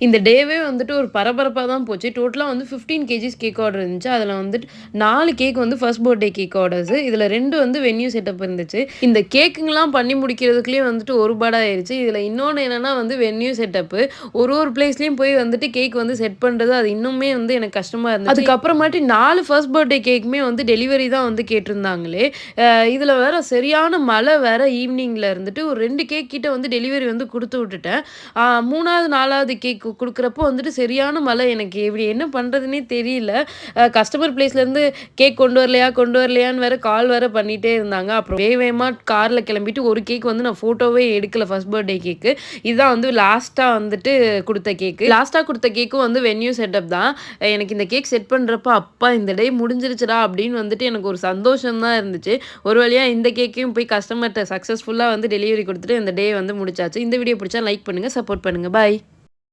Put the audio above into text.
இந்த டேவே வந்துட்டு ஒரு பரபரப்பா தான் போச்சு. டோட்டலா வந்து 15 கேஜிஸ் கேக் ஆர்டர் இருந்துச்சு. அதுல வந்துட்டு 4 கேக் வந்து ஃபர்ஸ்ட் பர்த்டே கேக் ஆர்டர்ஸு. இதுல 2 வந்து வென்யூ செட்டப் இருந்துச்சு. இந்த கேக்குங்கலாம் பண்ணி முடிக்கிறதுக்குள்ளயே வந்துட்டு ஒரு படம் ஆயிருச்சு. இதுல இன்னொன்னு என்னன்னா வந்து வென்யூ செட்டப்பு. ஒரு பிளேஸ்லயும் போய் வந்துட்டு கேக் வந்து செட் பண்றது, அது இன்னுமே வந்து எனக்கு கஷ்டமா இருந்துச்சு. அதுக்கப்புறமாட்டி 4 ஃபர்ஸ்ட் பர்த்டே கேக்குமே வந்து டெலிவரி தான் வந்து கேட்டிருந்தாங்களே. இதுல வேற சரியான மழை வேற ஈவ்னிங்ல இருந்துட்டு ஒரு 2 கேக் கிட்ட வந்து டெலிவரி வந்து குடுத்து விட்டுட்டேன். 3வது, 4வது கேக் குடுக்குறப்போ வந்துட்டு சரியான மழை. எனக்கு இப்படி என்ன பண்றதுன்னே தெரியல. கஸ்டமர் பிளேஸ்லேருந்து கேக் கொண்டு வரலையா, கொண்டு வரலையான்னு வேற கால் வேற பண்ணிட்டே இருந்தாங்க. அப்புறம் வேகமா கார்ல கிளம்பிட்டு ஒரு கேக் வந்து நான் ஃபோட்டோவே எடுக்கல ஃபர்ஸ்ட் பர்த்டே கேக்கு. இதுதான் வந்து லாஸ்ட்டா வந்துட்டு குடுத்த கேக்கு. லாஸ்ட்டா குடுத்த கேக்கும் வந்து வென்யூ செட்டப் தான். எனக்கு இந்த கேக் செட் பண்றப்ப, "அப்பா இந்த டே முடிஞ்சிருச்சுடா" அப்படின்னு வந்துட்டு எனக்கு ஒரு சந்தோஷம் தான் இருந்துச்சு. ஒரு வழியா இந்த கேக்கையும் போய் கஸ்டமர்ட்ட சக்சஸ்ஃபுல்லா வந்து டெலிவரி குடுத்துட்டு இந்த டே வந்து முடிச்சாச்சு. இந்த வீடியோ பிடிச்சா லைக் பண்ணுங்க, சப்போர்ட் பண்ணுங்க. பாய்.